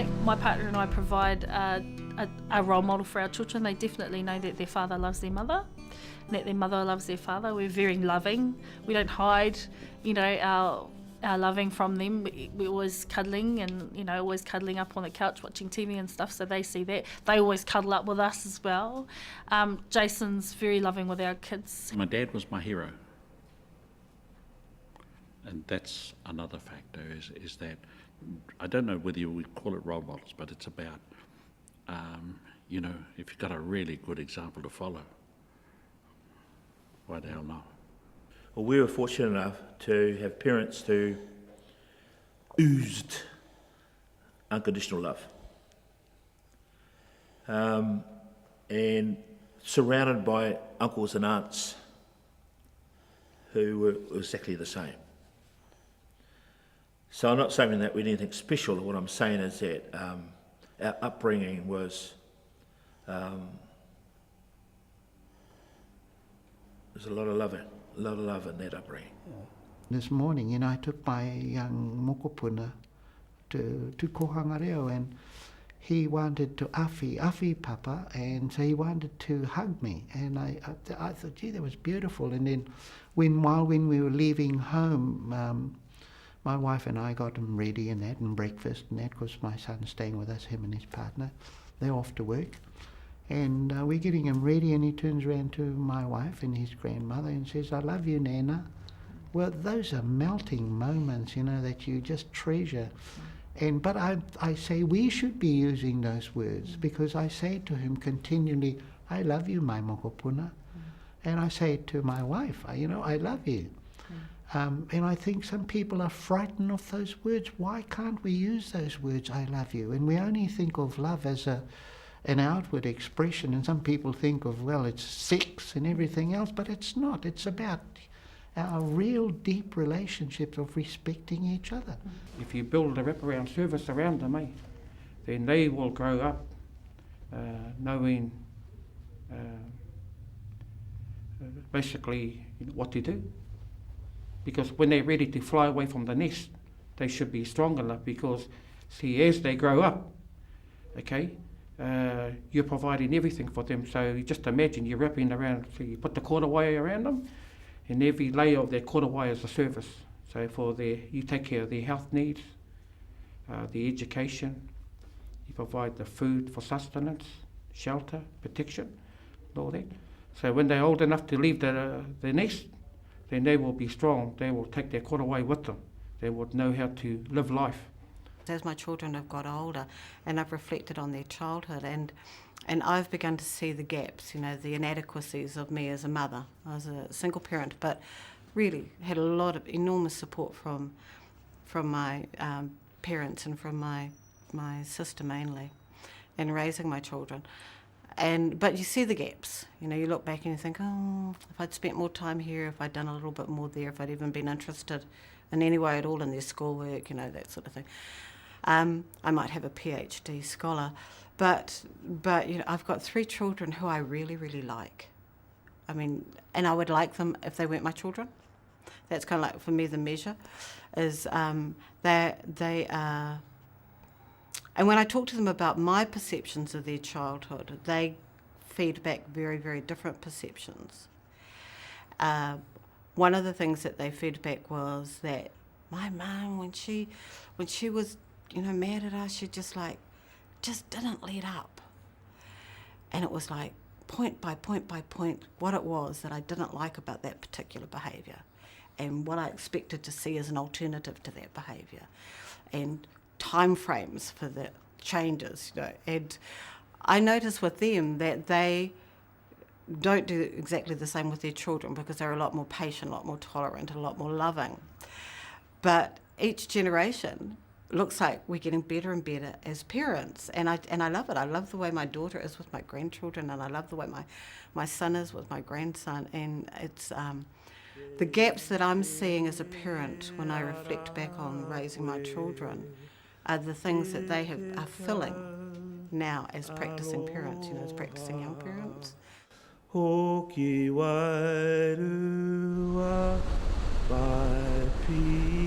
think my partner and I provide a role model for our children. They definitely know that their father loves their mother, and that their mother loves their father. We're very loving. We don't hide, our loving from them. We're always cuddling and, always cuddling up on the couch watching TV and stuff, so they see that. They always cuddle up with us as well. Jason's very loving with our kids. My dad was my hero. And that's another factor, is that, I don't know whether you would call it role models, but it's about, if you've got a really good example to follow, why the hell not? Well, we were fortunate enough to have parents who oozed unconditional love. And surrounded by uncles and aunts who were exactly the same. So I'm not saying that we did anything special. What I'm saying is that our upbringing was there's a lot of love in that upbringing. This morning, I took my young mokopuna to Kohangareo, and he wanted to afi papa, and so he wanted to hug me, and I thought, gee, that was beautiful. And then while we were leaving home, my wife and I got him ready and breakfast and that, because my son's staying with us, him and his partner. They're off to work. And we're getting him ready, and he turns around to my wife and his grandmother and says, "I love you, Nana." Well, those are melting moments, that you just treasure. But I say we should be using those words, because I say to him continually, "I love you, my mokopuna." And I say to my wife, "I love you." And I think some people are frightened of those words. Why can't we use those words, "I love you"? And we only think of love as an outward expression, and some people think of, well, it's sex and everything else, but it's not. It's about our real deep relationships of respecting each other. If you build a wraparound service around them, then they will grow up knowing basically what to do. Because when they're ready to fly away from the nest, they should be strong enough, because, see, as they grow up, you're providing everything for them. So you just imagine you're wrapping around, so you put the quarter wire around them, and every layer of that quarter wire is a service. So you take care of their health needs, the education, you provide the food for sustenance, shelter, protection, and all that. So when they're old enough to leave the nest, then they will be strong. They will take their korowai with them. They will know how to live life. As my children have got older, and I've reflected on their childhood, and I've begun to see the gaps, the inadequacies of me as a mother. I was a single parent, but really had a lot of enormous support from my parents and from my sister mainly in raising my children. But you see the gaps, you look back and you think, oh, if I'd spent more time here, if I'd done a little bit more there, if I'd even been interested in any way at all in their schoolwork, that sort of thing. I might have a PhD scholar, but I've got 3 children who I really, really like. And I would like them if they weren't my children. That's kind of like, for me, the measure is they are. And when I talk to them about my perceptions of their childhood, they feed back very, very different perceptions. One of the things that they fed back was that my mum, when she was, mad at us, she just didn't let up. And it was like point by point by point what it was that I didn't like about that particular behaviour, and what I expected to see as an alternative to that behaviour, and time frames for the changes, and I notice with them that they don't do exactly the same with their children, because they're a lot more patient, a lot more tolerant, a lot more loving. But each generation looks like we're getting better and better as parents, and I love it. I love the way my daughter is with my grandchildren, and I love the way my son is with my grandson, and it's the gaps that I'm seeing as a parent when I reflect back on raising my children are the things that they are filling now as practicing parents, as practicing young parents. Hoki wairua, pai pi.